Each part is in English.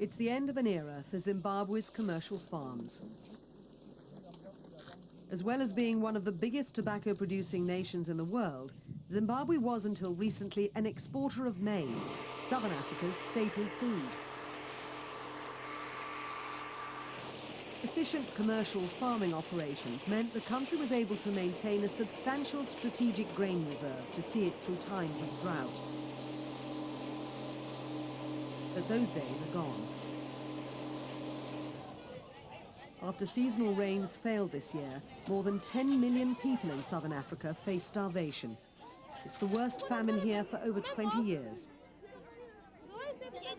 It's the end of an era for Zimbabwe's commercial farms. As well as being one of the biggest tobacco-producing nations in the world, Zimbabwe was until recently an exporter of maize, southern Africa's staple food. Efficient commercial farming operations meant the country was able to maintain a substantial strategic grain reserve to see it through times of drought. But those days are gone. After seasonal rains failed this year, more than 10 million people in southern Africa face starvation. It's the worst famine here for over 20 years.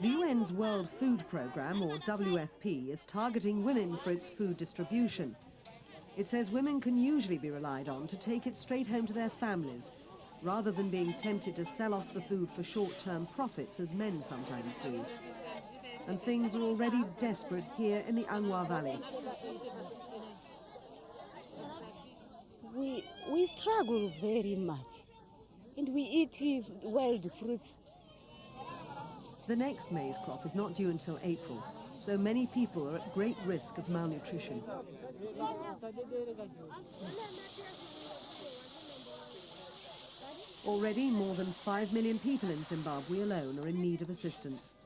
The UN's World Food Programme, or WFP, is targeting women for its food distribution. It says women can usually be relied on to take it straight home to their families, rather than being tempted to sell off the food for short-term profits, as men sometimes do. And things are already desperate here in the Angwa Valley. We struggle very much, and we eat wild fruits. The next maize crop is not due until April, so many people are at great risk of malnutrition. Already, more than 5 million people in Zimbabwe alone are in need of assistance.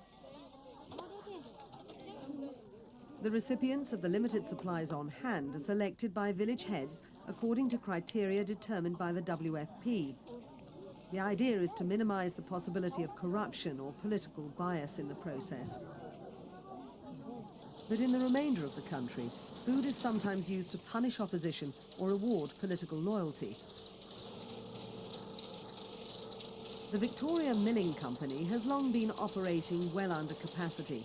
The recipients of the limited supplies on hand are selected by village heads according to criteria determined by the WFP. The idea is to minimize the possibility of corruption or political bias in the process. But in the remainder of the country, food is sometimes used to punish opposition or reward political loyalty. The Victoria Milling Company has long been operating well under capacity.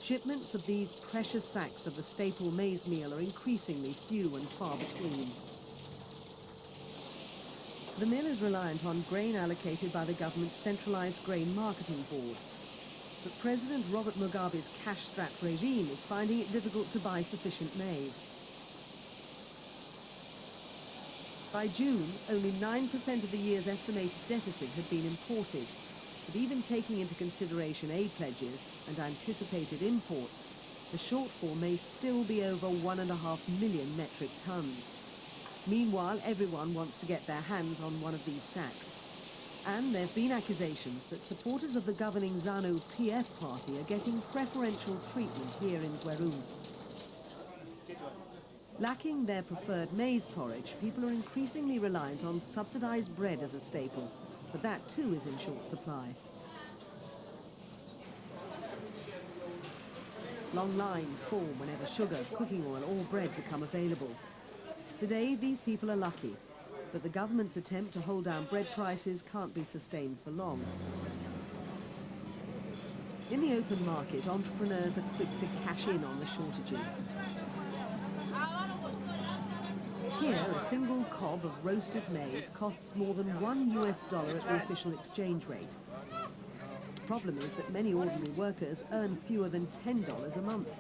Shipments of these precious sacks of the staple maize meal are increasingly few and far between. The mill is reliant on grain allocated by the government's centralized grain marketing board. But President Robert Mugabe's cash-strapped regime is finding it difficult to buy sufficient maize. By June, only 9% of the year's estimated deficit had been imported. But even taking into consideration aid pledges and anticipated imports, the shortfall may still be over 1.5 million metric tons. Meanwhile, everyone wants to get their hands on one of these sacks. And there have been accusations that supporters of the governing ZANU-PF party are getting preferential treatment here in Gweru. Lacking their preferred maize porridge, people are increasingly reliant on subsidized bread as a staple, but that too is in short supply. Long lines form whenever sugar, cooking oil or bread become available. Today, these people are lucky, but the government's attempt to hold down bread prices can't be sustained for long. In the open market, entrepreneurs are quick to cash in on the shortages. Here, a single cob of roasted maize costs more than $1 at the official exchange rate. The problem is that many ordinary workers earn fewer than $10 a month.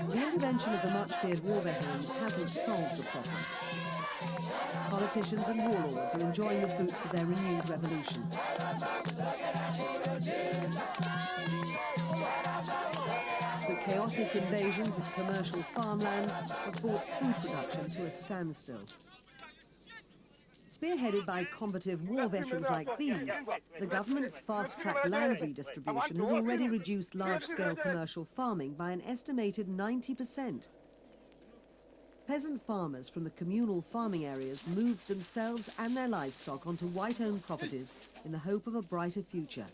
The intervention of the much-feared war veterans hasn't solved the problem. Politicians and warlords are enjoying the fruits of their renewed revolution. The chaotic invasions of commercial farmlands have brought food production to a standstill. Spearheaded by combative war veterans like these, the government's fast-track land redistribution has already reduced large-scale commercial farming by an estimated 90%. Peasant farmers from the communal farming areas moved themselves and their livestock onto white-owned properties in the hope of a brighter future.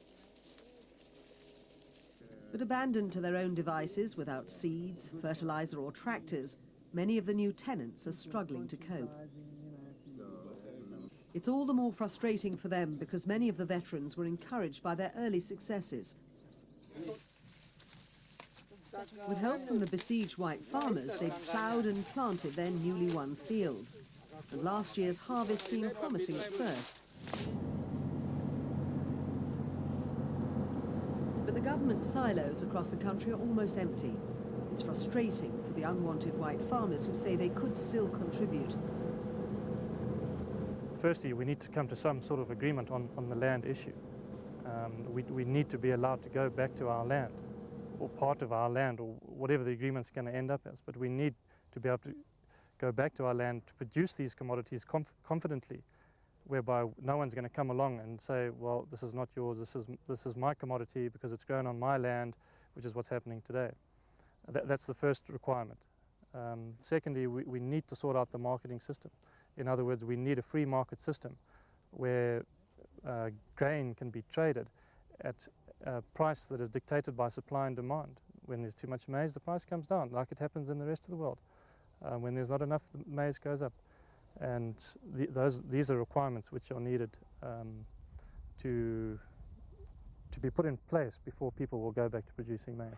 But abandoned to their own devices, without seeds, fertilizer or tractors, many of the new tenants are struggling to cope. It's all the more frustrating for them because many of the veterans were encouraged by their early successes. With help from the besieged white farmers, they've ploughed and planted their newly won fields. And last year's harvest seemed promising at first. But the government silos across the country are almost empty. It's frustrating for the unwanted white farmers who say they could still contribute. firstly, we need to come to some sort of agreement on the land issue. We need to be allowed to go back to our land, or part of our land, or whatever the agreement's going to end up as. But we need to be able to go back to our land to produce these commodities confidently, whereby no one's going to come along and say, well, this is not yours, this is my commodity because it's grown on my land, which is what's happening today. That's the first requirement. Secondly, we need to sort out the marketing system. In other words, we need a free market system where grain can be traded at a price that is dictated by supply and demand. When there's too much maize, the price comes down, like it happens in the rest of the world. When there's not enough, the maize goes up. And these are requirements which are needed to be put in place before people will go back to producing maize.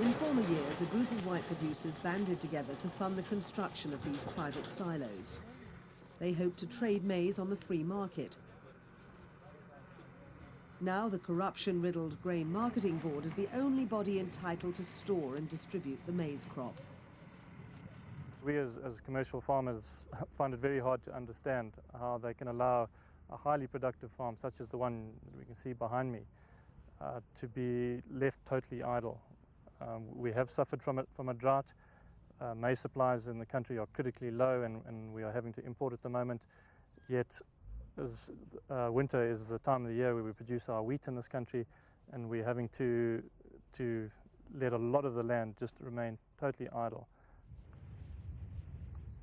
In former years, a group of white producers banded together to fund the construction of these private silos. They hoped to trade maize on the free market. Now the corruption-riddled Grain Marketing Board is the only body entitled to store and distribute the maize crop. We as commercial farmers find it very hard to understand how they can allow a highly productive farm, such as the one we can see behind me, to be left totally idle. We have suffered from a drought. Maize supplies in the country are critically low, and we are having to import at the moment. Yet winter is the time of the year where we produce our wheat in this country, and we're having to let a lot of the land just remain totally idle.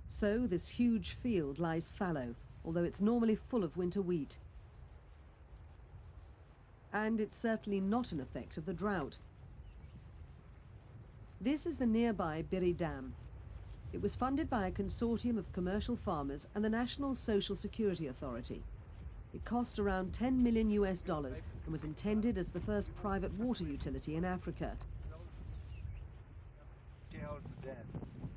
So this huge field lies fallow, although it's normally full of winter wheat. And it's certainly not an effect of the drought. This is the nearby Biri Dam. It was funded by a consortium of commercial farmers and the National Social Security Authority. It cost around $10 million and was intended as the first private water utility in Africa.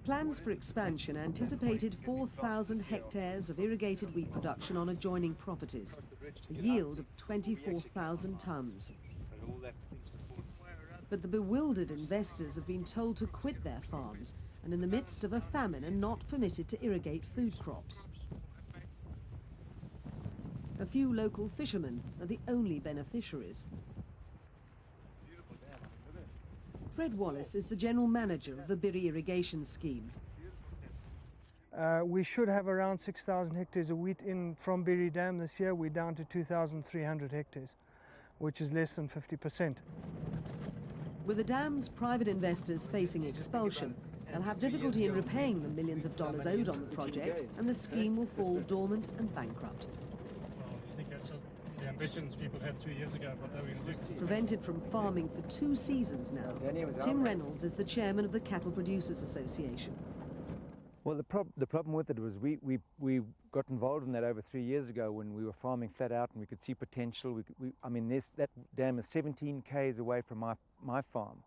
Plans for expansion anticipated 4,000 hectares of irrigated wheat production on adjoining properties, a yield of 24,000 tonnes. But the bewildered investors have been told to quit their farms and in the midst of a famine are not permitted to irrigate food crops. A few local fishermen are the only beneficiaries. Fred Wallis is the general manager of the Biri Irrigation Scheme. We should have around 6,000 hectares of wheat in from Biri Dam this year. We're down to 2,300 hectares, which is less than 50%. With the dam's private investors facing expulsion, they'll have difficulty in repaying the millions of dollars owed on the project, and the scheme will fall dormant and bankrupt. I think that's the ambitions people had 2 years ago, what they were going to do. Prevented from farming for 2 seasons now, Tim Reynolds is the chairman of the Cattle Producers Association. Well, the problem with it was we got involved in that over 3 years ago when we were farming flat out and we could see potential. I mean, that dam is 17 k's away from my farm.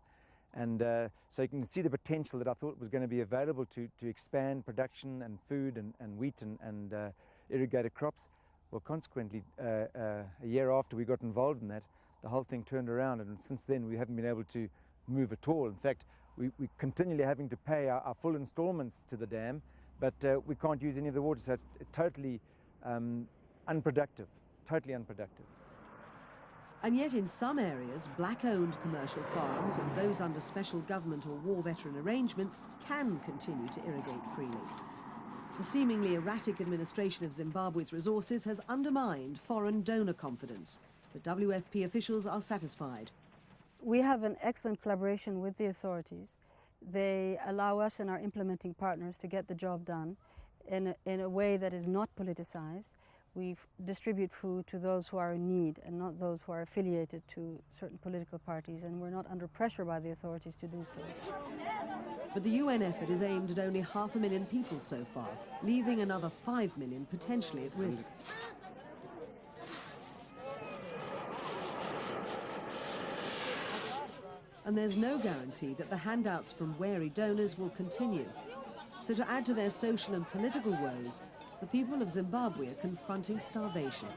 And so you can see the potential that I thought was going to be available to expand production and food and wheat and irrigated crops. Well, consequently, a year after we got involved in that, the whole thing turned around, and since then we haven't been able to move at all. In fact, we're continually having to pay our full installments to the dam, but we can't use any of the water, so it's totally unproductive, totally unproductive. And yet in some areas, black-owned commercial farms and those under special government or war veteran arrangements can continue to irrigate freely. The seemingly erratic administration of Zimbabwe's resources has undermined foreign donor confidence, but WFP officials are satisfied. We have an excellent collaboration with the authorities. They allow us and our implementing partners to get the job done in a way that is not politicized. We distribute food to those who are in need and not those who are affiliated to certain political parties, and we're not under pressure by the authorities to do so. But the UN effort is aimed at only 500,000 people so far, leaving another 5 million potentially at risk. And there's no guarantee that the handouts from wary donors will continue. So to add to their social and political woes, the people of Zimbabwe are confronting starvation.